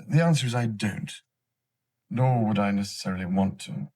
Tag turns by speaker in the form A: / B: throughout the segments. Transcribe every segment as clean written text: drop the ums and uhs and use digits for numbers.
A: The answer is I don't, nor would I necessarily want to.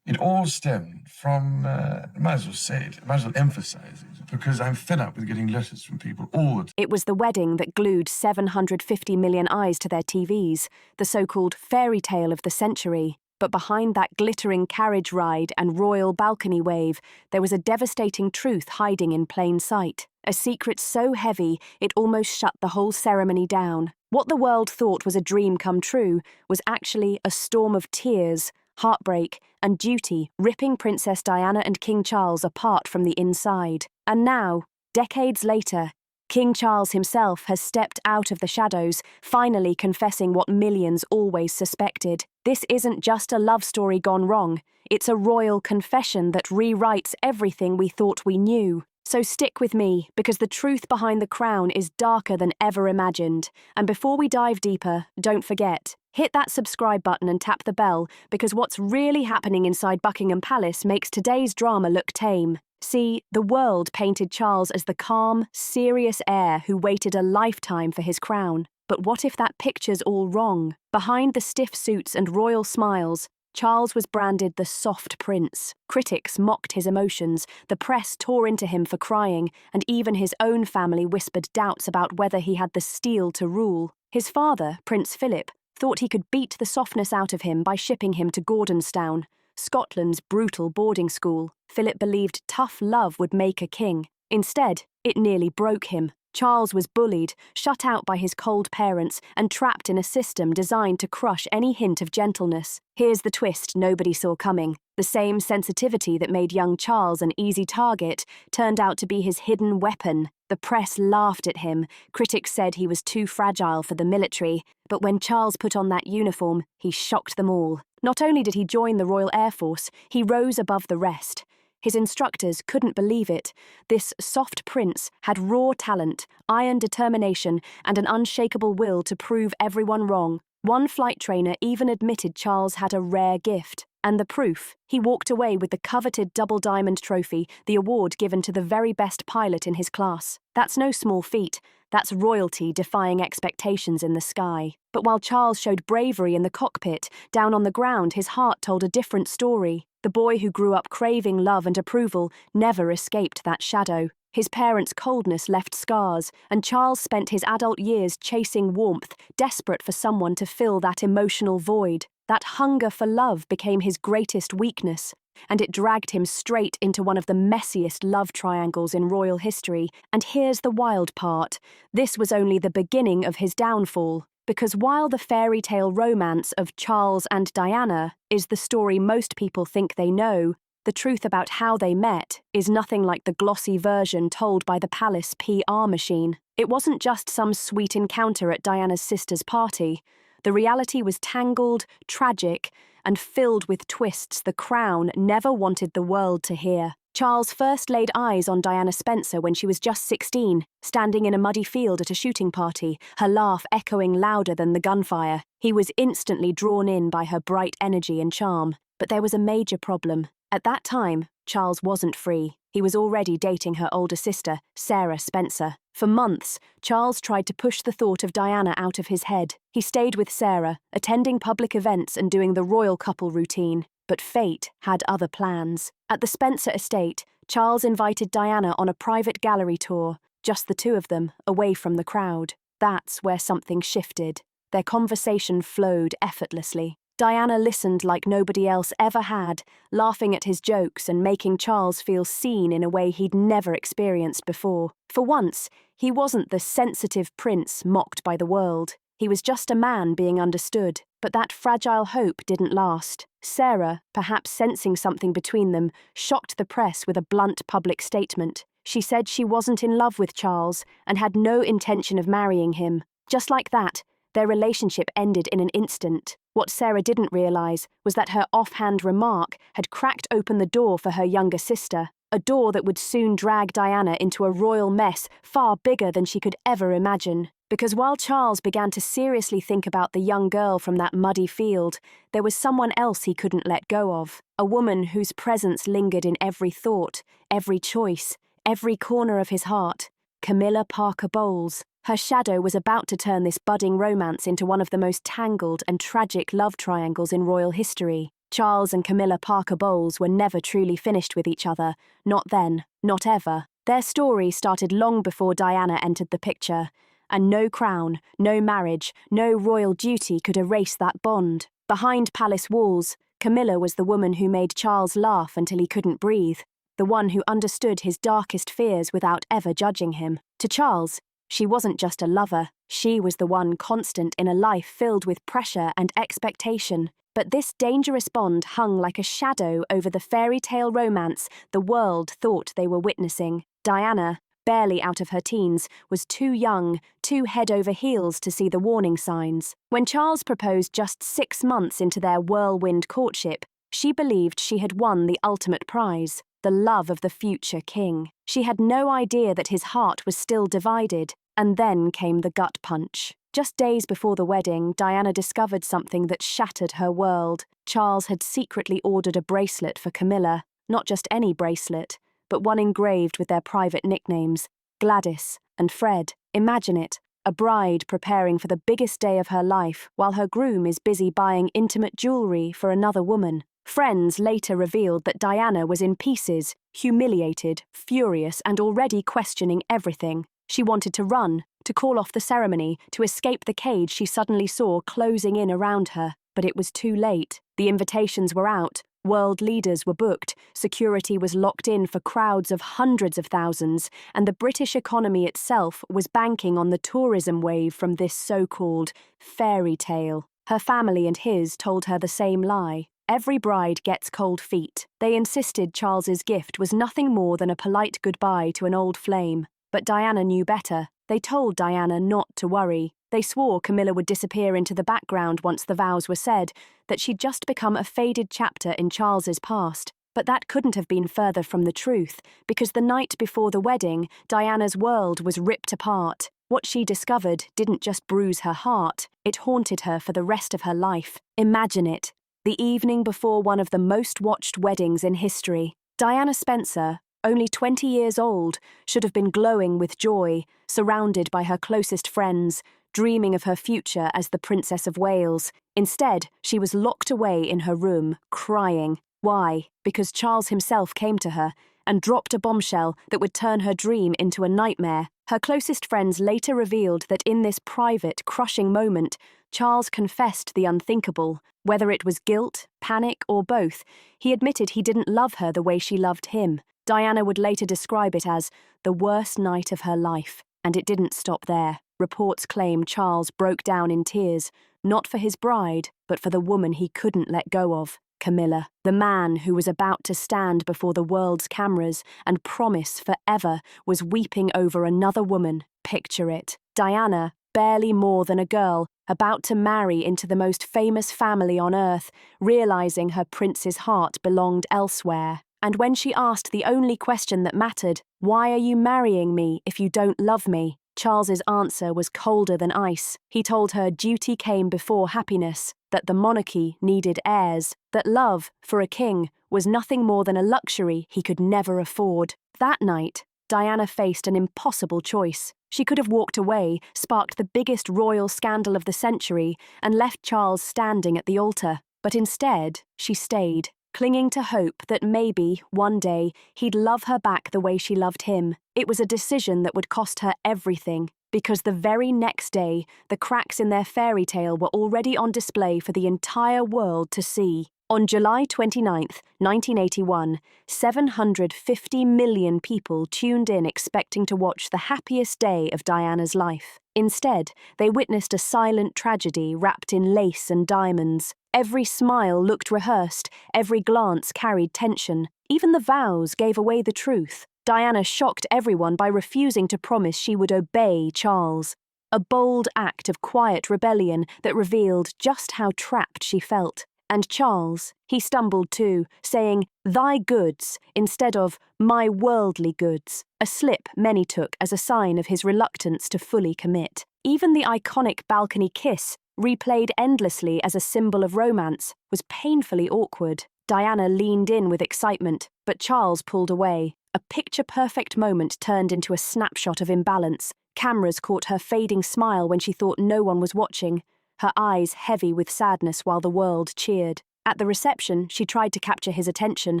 A: It all stemmed from, I might as well say it, I might as well emphasize it, because I'm fed up with getting letters from people all the time.
B: It was the wedding that glued 750 million eyes to their TVs, the so-called fairy tale of the century. But behind that glittering carriage ride and royal balcony wave, there was a devastating truth hiding in plain sight. A secret so heavy, it almost shut the whole ceremony down. What the world thought was a dream come true was actually a storm of tears, heartbreak, and duty ripping Princess Diana and King Charles apart from the inside. And now, decades later, King Charles himself has stepped out of the shadows, finally confessing what millions always suspected. This isn't just a love story gone wrong, it's a royal confession that rewrites everything we thought we knew. So stick with me, because the truth behind the crown is darker than ever imagined. And before we dive deeper, don't forget, hit that subscribe button and tap the bell, because what's really happening inside Buckingham Palace makes today's drama look tame. See, the world painted Charles as the calm, serious heir who waited a lifetime for his crown. But what if that picture's all wrong? Behind the stiff suits and royal smiles, Charles was branded the soft prince. Critics mocked his emotions, the press tore into him for crying, and even his own family whispered doubts about whether he had the steel to rule. His father, Prince Philip, thought he could beat the softness out of him by shipping him to Gordonstown, Scotland's brutal boarding school. Philip believed tough love would make a king. Instead, it nearly broke him. Charles was bullied, shut out by his cold parents, and trapped in a system designed to crush any hint of gentleness. Here's the twist nobody saw coming. The same sensitivity that made young Charles an easy target turned out to be his hidden weapon. The press laughed at him. Critics said he was too fragile for the military. But when Charles put on that uniform, he shocked them all. Not only did he join the Royal Air Force, he rose above the rest. His instructors couldn't believe it. This soft prince had raw talent, iron determination, and an unshakable will to prove everyone wrong. One flight trainer even admitted Charles had a rare gift. And the proof, he walked away with the coveted double diamond trophy, the award given to the very best pilot in his class. That's no small feat. That's royalty defying expectations in the sky. But while Charles showed bravery in the cockpit, down on the ground his heart told a different story. The boy who grew up craving love and approval never escaped that shadow. His parents' coldness left scars, and Charles spent his adult years chasing warmth, desperate for someone to fill that emotional void. That hunger for love became his greatest weakness, and it dragged him straight into one of the messiest love triangles in royal history. And here's the wild part. This was only the beginning of his downfall. Because while the fairy tale romance of Charles and Diana is the story most people think they know, the truth about how they met is nothing like the glossy version told by the palace PR machine. It wasn't just some sweet encounter at Diana's sister's party. The reality was tangled, tragic, and filled with twists the crown never wanted the world to hear. Charles first laid eyes on Diana Spencer when she was just 16, standing in a muddy field at a shooting party, her laugh echoing louder than the gunfire. He was instantly drawn in by her bright energy and charm. But there was a major problem. At that time, Charles wasn't free. He was already dating her older sister, Sarah Spencer. For months, Charles tried to push the thought of Diana out of his head. He stayed with Sarah, attending public events and doing the royal couple routine. But fate had other plans. At the Spencer estate, Charles invited Diana on a private gallery tour, just the two of them, away from the crowd. That's where something shifted. Their conversation flowed effortlessly. Diana listened like nobody else ever had, laughing at his jokes and making Charles feel seen in a way he'd never experienced before. For once, he wasn't the sensitive prince mocked by the world. He was just a man being understood. But that fragile hope didn't last. Sarah, perhaps sensing something between them, shocked the press with a blunt public statement. She said she wasn't in love with Charles and had no intention of marrying him. Just like that, their relationship ended in an instant. What Sarah didn't realize was that her offhand remark had cracked open the door for her younger sister, a door that would soon drag Diana into a royal mess far bigger than she could ever imagine. Because while Charles began to seriously think about the young girl from that muddy field, there was someone else he couldn't let go of, a woman whose presence lingered in every thought, every choice, every corner of his heart. Camilla Parker Bowles. Her shadow was about to turn this budding romance into one of the most tangled and tragic love triangles in royal history. Charles and Camilla Parker Bowles were never truly finished with each other. Not then, not ever. Their story started long before Diana entered the picture, and no crown, no marriage, no royal duty could erase that bond. Behind palace walls, Camilla was the woman who made Charles laugh until he couldn't breathe, the one who understood his darkest fears without ever judging him. To Charles, she wasn't just a lover, she was the one constant in a life filled with pressure and expectation. But this dangerous bond hung like a shadow over the fairy tale romance the world thought they were witnessing. Diana, barely out of her teens, was too young, too head over heels to see the warning signs. When Charles proposed just 6 months into their whirlwind courtship, she believed she had won the ultimate prize, the love of the future king. She had no idea that his heart was still divided, and then came the gut punch. Just days before the wedding, Diana discovered something that shattered her world. Charles had secretly ordered a bracelet for Camilla, not just any bracelet, but one engraved with their private nicknames, Gladys and Fred. Imagine it, a bride preparing for the biggest day of her life while her groom is busy buying intimate jewelry for another woman. Friends later revealed that Diana was in pieces, humiliated, furious, and already questioning everything. She wanted to run, to call off the ceremony, to escape the cage she suddenly saw closing in around her. But it was too late. The invitations were out, world leaders were booked, security was locked in for crowds of hundreds of thousands, and the British economy itself was banking on the tourism wave from this so-called fairy tale. Her family and his told her the same lie. Every bride gets cold feet. They insisted Charles's gift was nothing more than a polite goodbye to an old flame. But Diana knew better. They told Diana not to worry. They swore Camilla would disappear into the background once the vows were said, that she'd just become a faded chapter in Charles's past. But that couldn't have been further from the truth, because the night before the wedding, Diana's world was ripped apart. What she discovered didn't just bruise her heart, it haunted her for the rest of her life. Imagine it. The evening before one of the most watched weddings in history. Diana Spencer, only 20 years old, should have been glowing with joy, surrounded by her closest friends, dreaming of her future as the Princess of Wales. Instead, she was locked away in her room, crying. Why? Because Charles himself came to her and dropped a bombshell that would turn her dream into a nightmare. Her closest friends later revealed that in this private, crushing moment, Charles confessed the unthinkable. Whether it was guilt, panic, or both, he admitted he didn't love her the way she loved him. Diana would later describe it as the worst night of her life, and it didn't stop there. Reports claim Charles broke down in tears, not for his bride, but for the woman he couldn't let go of, Camilla. The man who was about to stand before the world's cameras and promise forever was weeping over another woman. Picture it. Diana, barely more than a girl, about to marry into the most famous family on earth, realizing her prince's heart belonged elsewhere. And when she asked the only question that mattered, "Why are you marrying me if you don't love me?" Charles's answer was colder than ice. He told her duty came before happiness, that the monarchy needed heirs, that love, for a king, was nothing more than a luxury he could never afford. That night, Diana faced an impossible choice. She could have walked away, sparked the biggest royal scandal of the century, and left Charles standing at the altar. But instead, she stayed, clinging to hope that maybe, one day, he'd love her back the way she loved him. It was a decision that would cost her everything, because the very next day, the cracks in their fairy tale were already on display for the entire world to see. On July 29th, 1981, 750 million people tuned in expecting to watch the happiest day of Diana's life. Instead, they witnessed a silent tragedy wrapped in lace and diamonds. Every smile looked rehearsed, every glance carried tension. Even the vows gave away the truth. Diana shocked everyone by refusing to promise she would obey Charles. A bold act of quiet rebellion that revealed just how trapped she felt. And Charles, he stumbled too, saying, "Thy goods," instead of "my worldly goods," a slip many took as a sign of his reluctance to fully commit. Even the iconic balcony kiss, replayed endlessly as a symbol of romance, was painfully awkward. Diana leaned in with excitement, but Charles pulled away. A picture-perfect moment turned into a snapshot of imbalance. Cameras caught her fading smile when she thought no one was watching, her eyes heavy with sadness while the world cheered. At the reception, she tried to capture his attention,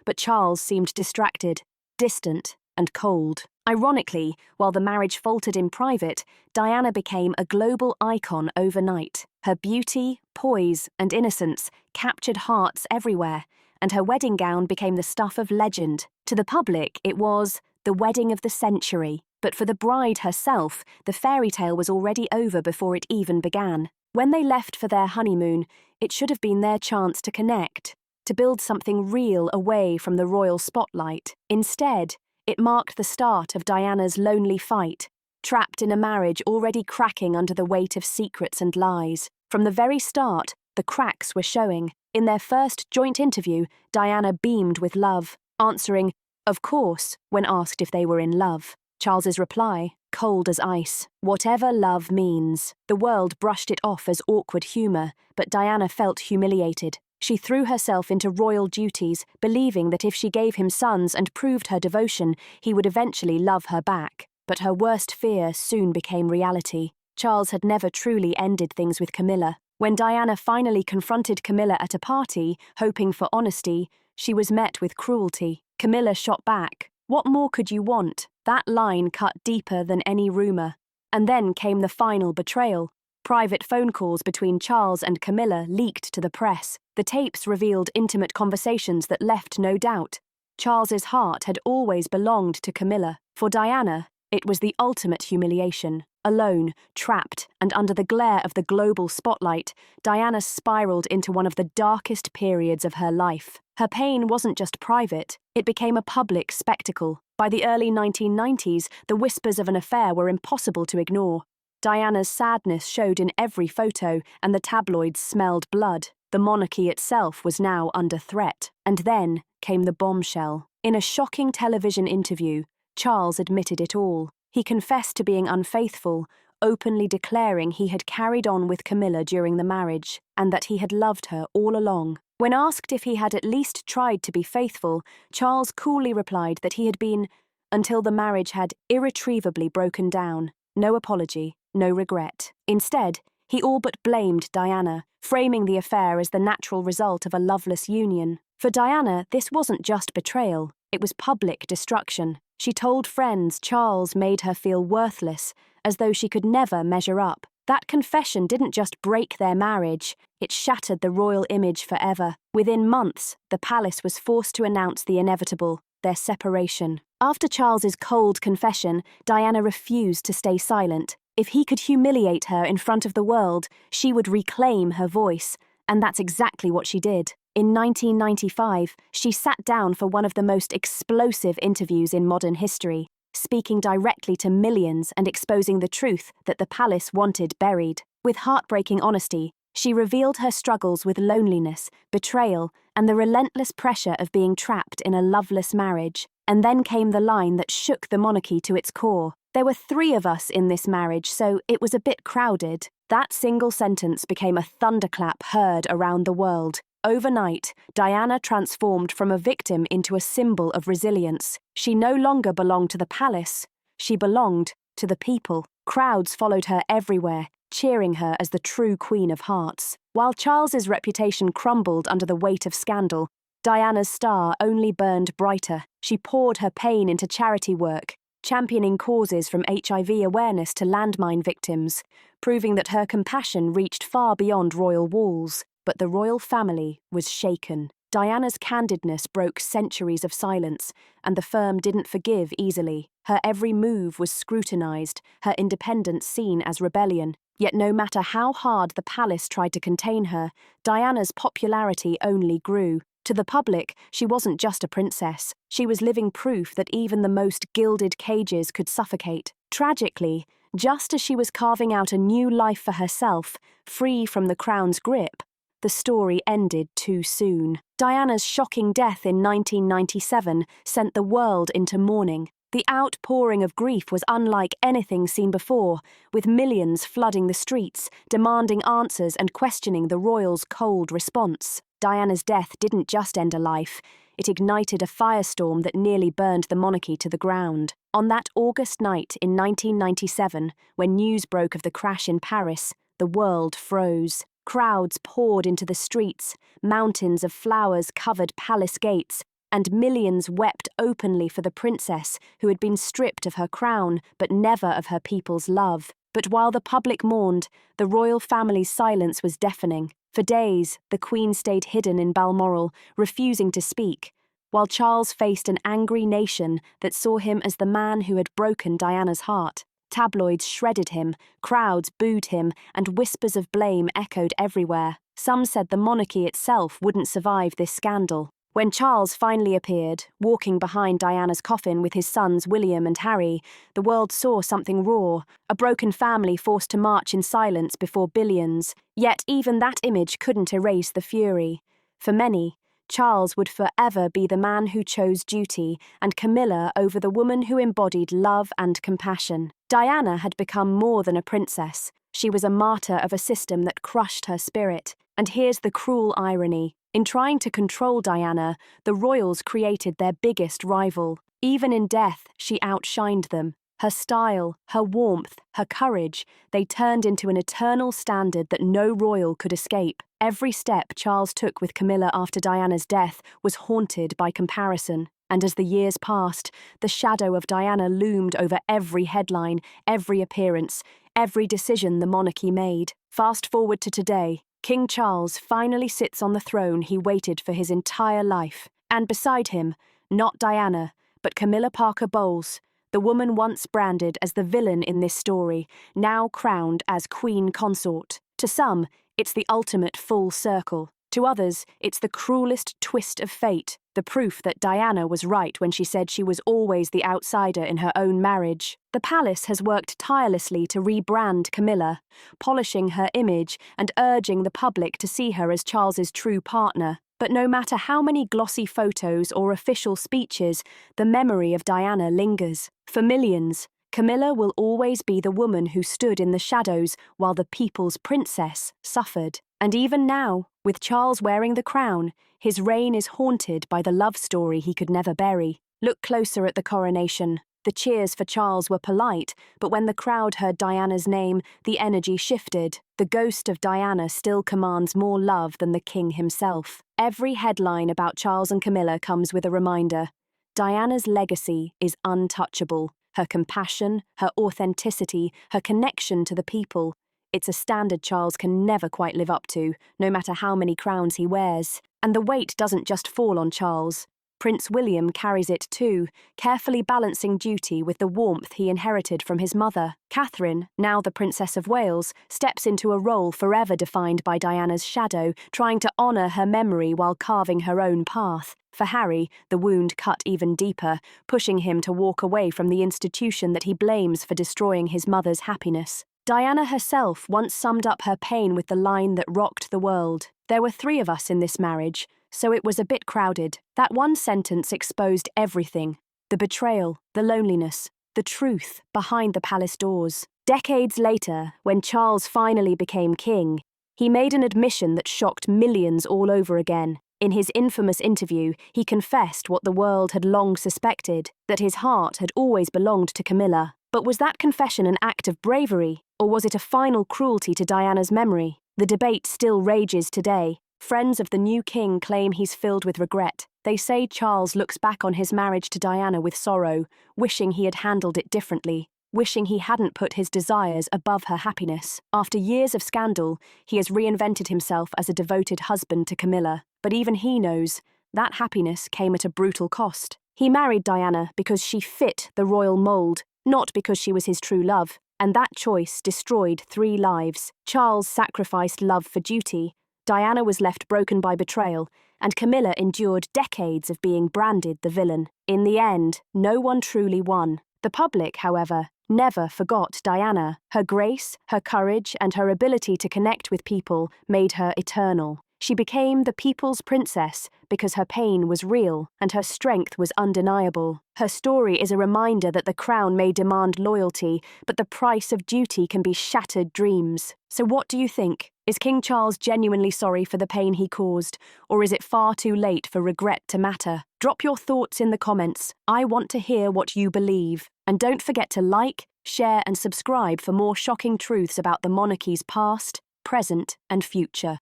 B: but Charles seemed distracted, distant, and cold. Ironically, while the marriage faltered in private, Diana became a global icon overnight. Her beauty, poise, and innocence captured hearts everywhere, and her wedding gown became the stuff of legend. To the public, it was the wedding of the century. But for the bride herself, the fairy tale was already over before it even began. When they left for their honeymoon, it should have been their chance to connect, to build something real away from the royal spotlight. Instead, it marked the start of Diana's lonely fight, trapped in a marriage already cracking under the weight of secrets and lies. From the very start, the cracks were showing. In their first joint interview, Diana beamed with love, answering, "Of course," when asked if they were in love. Charles's reply, cold as ice. Whatever love means. The world brushed it off as awkward humour, but Diana felt humiliated. She threw herself into royal duties, believing that if she gave him sons and proved her devotion, he would eventually love her back. But her worst fear soon became reality. Charles had never truly ended things with Camilla. When Diana finally confronted Camilla at a party, hoping for honesty, she was met with cruelty. Camilla shot back, "What more could you want?" That line cut deeper than any rumour. And then came the final betrayal. Private phone calls between Charles and Camilla leaked to the press. The tapes revealed intimate conversations that left no doubt. Charles's heart had always belonged to Camilla. For Diana, it was the ultimate humiliation. Alone, trapped, and under the glare of the global spotlight, Diana spiraled into one of the darkest periods of her life. Her pain wasn't just private, it became a public spectacle. By the early 1990s, the whispers of an affair were impossible to ignore. Diana's sadness showed in every photo, and the tabloids smelled blood. The monarchy itself was now under threat. And then came the bombshell. In a shocking television interview, Charles admitted it all. He confessed to being unfaithful, openly declaring he had carried on with Camilla during the marriage, and that he had loved her all along. When asked if he had at least tried to be faithful, Charles coolly replied that he had been, until the marriage had irretrievably broken down. No apology, no regret. Instead, he all but blamed Diana, framing the affair as the natural result of a loveless union. For Diana, this wasn't just betrayal, it was public destruction. She told friends Charles made her feel worthless, as though she could never measure up. That confession didn't just break their marriage, it shattered the royal image forever. Within months, the palace was forced to announce the inevitable, their separation. After Charles's cold confession, Diana refused to stay silent. If he could humiliate her in front of the world, she would reclaim her voice, and that's exactly what she did. In 1995, she sat down for one of the most explosive interviews in modern history, speaking directly to millions and exposing the truth that the palace wanted buried. With heartbreaking honesty, she revealed her struggles with loneliness, betrayal, and the relentless pressure of being trapped in a loveless marriage. And then came the line that shook the monarchy to its core. "There were 3 of us in this marriage, so it was a bit crowded." That single sentence became a thunderclap heard around the world. Overnight, Diana transformed from a victim into a symbol of resilience. She no longer belonged to the palace, she belonged to the people. Crowds followed her everywhere, cheering her as the true Queen of Hearts. While Charles's reputation crumbled under the weight of scandal, Diana's star only burned brighter. She poured her pain into charity work, championing causes from HIV awareness to landmine victims, proving that her compassion reached far beyond royal walls. But the royal family was shaken. Diana's candidness broke centuries of silence, and the firm didn't forgive easily. Her every move was scrutinized, her independence seen as rebellion. Yet no matter how hard the palace tried to contain her, Diana's popularity only grew. To the public, she wasn't just a princess. She was living proof that even the most gilded cages could suffocate. Tragically, just as she was carving out a new life for herself, free from the crown's grip, the story ended too soon. Diana's shocking death in 1997 sent the world into mourning. The outpouring of grief was unlike anything seen before, with millions flooding the streets, demanding answers and questioning the royals' cold response. Diana's death didn't just end a life, it ignited a firestorm that nearly burned the monarchy to the ground. On that August night in 1997, when news broke of the crash in Paris, the world froze. Crowds poured into the streets, mountains of flowers covered palace gates, and millions wept openly for the princess who had been stripped of her crown but never of her people's love. But while the public mourned, the royal family's silence was deafening. For days, the Queen stayed hidden in Balmoral, refusing to speak, while Charles faced an angry nation that saw him as the man who had broken Diana's heart. Tabloids shredded him, crowds booed him, and whispers of blame echoed everywhere. Some said the monarchy itself wouldn't survive this scandal. When Charles finally appeared, walking behind Diana's coffin with his sons William and Harry, the world saw something raw, a broken family forced to march in silence before billions. Yet even that image couldn't erase the fury. For many, Charles would forever be the man who chose duty, and Camilla over the woman who embodied love and compassion. Diana had become more than a princess. She was a martyr of a system that crushed her spirit. And here's the cruel irony. In trying to control Diana, the royals created their biggest rival. Even in death, she outshined them. Her style, her warmth, her courage, they turned into an eternal standard that no royal could escape. Every step Charles took with Camilla after Diana's death was haunted by comparison. And as the years passed, the shadow of Diana loomed over every headline, every appearance, every decision the monarchy made. Fast forward to today. King Charles finally sits on the throne he waited for his entire life. And beside him, not Diana, but Camilla Parker Bowles, the woman once branded as the villain in this story, now crowned as Queen Consort. To some, it's the ultimate full circle. To others, it's the cruelest twist of fate, the proof that Diana was right when she said she was always the outsider in her own marriage. The palace has worked tirelessly to rebrand Camilla, polishing her image and urging the public to see her as Charles's true partner. But no matter how many glossy photos or official speeches, the memory of Diana lingers. For millions, Camilla will always be the woman who stood in the shadows while the people's princess suffered. And even now, with Charles wearing the crown, his reign is haunted by the love story he could never bury. Look closer at the coronation. The cheers for Charles were polite, but when the crowd heard Diana's name, the energy shifted. The ghost of Diana still commands more love than the king himself. Every headline about Charles and Camilla comes with a reminder. Diana's legacy is untouchable. Her compassion, her authenticity, her connection to the people. It's a standard Charles can never quite live up to, no matter how many crowns he wears. And the weight doesn't just fall on Charles. Prince William carries it too, carefully balancing duty with the warmth he inherited from his mother. Catherine, now the Princess of Wales, steps into a role forever defined by Diana's shadow, trying to honour her memory while carving her own path. For Harry, the wound cut even deeper, pushing him to walk away from the institution that he blames for destroying his mother's happiness. Diana herself once summed up her pain with the line that rocked the world. There were 3 of us in this marriage, so it was a bit crowded. That one sentence exposed everything. The betrayal, the loneliness, the truth behind the palace doors. Decades later, when Charles finally became king, he made an admission that shocked millions all over again. In his infamous interview, he confessed what the world had long suspected, that his heart had always belonged to Camilla. But was that confession an act of bravery, or was it a final cruelty to Diana's memory? The debate still rages today. Friends of the new king claim he's filled with regret. They say Charles looks back on his marriage to Diana with sorrow, wishing he had handled it differently, wishing he hadn't put his desires above her happiness. After years of scandal, he has reinvented himself as a devoted husband to Camilla. But even he knows that happiness came at a brutal cost. He married Diana because she fit the royal mould, not because she was his true love. And that choice destroyed 3 lives. Charles sacrificed love for duty, Diana was left broken by betrayal, and Camilla endured decades of being branded the villain. In the end, no one truly won. The public, however, never forgot Diana. Her grace, her courage, and her ability to connect with people made her eternal. She became the people's princess because her pain was real and her strength was undeniable. Her story is a reminder that the crown may demand loyalty, but the price of duty can be shattered dreams. So what do you think? Is King Charles genuinely sorry for the pain he caused, or is it far too late for regret to matter? Drop your thoughts in the comments. I want to hear what you believe. And don't forget to like, share and subscribe for more shocking truths about the monarchy's past, present and future.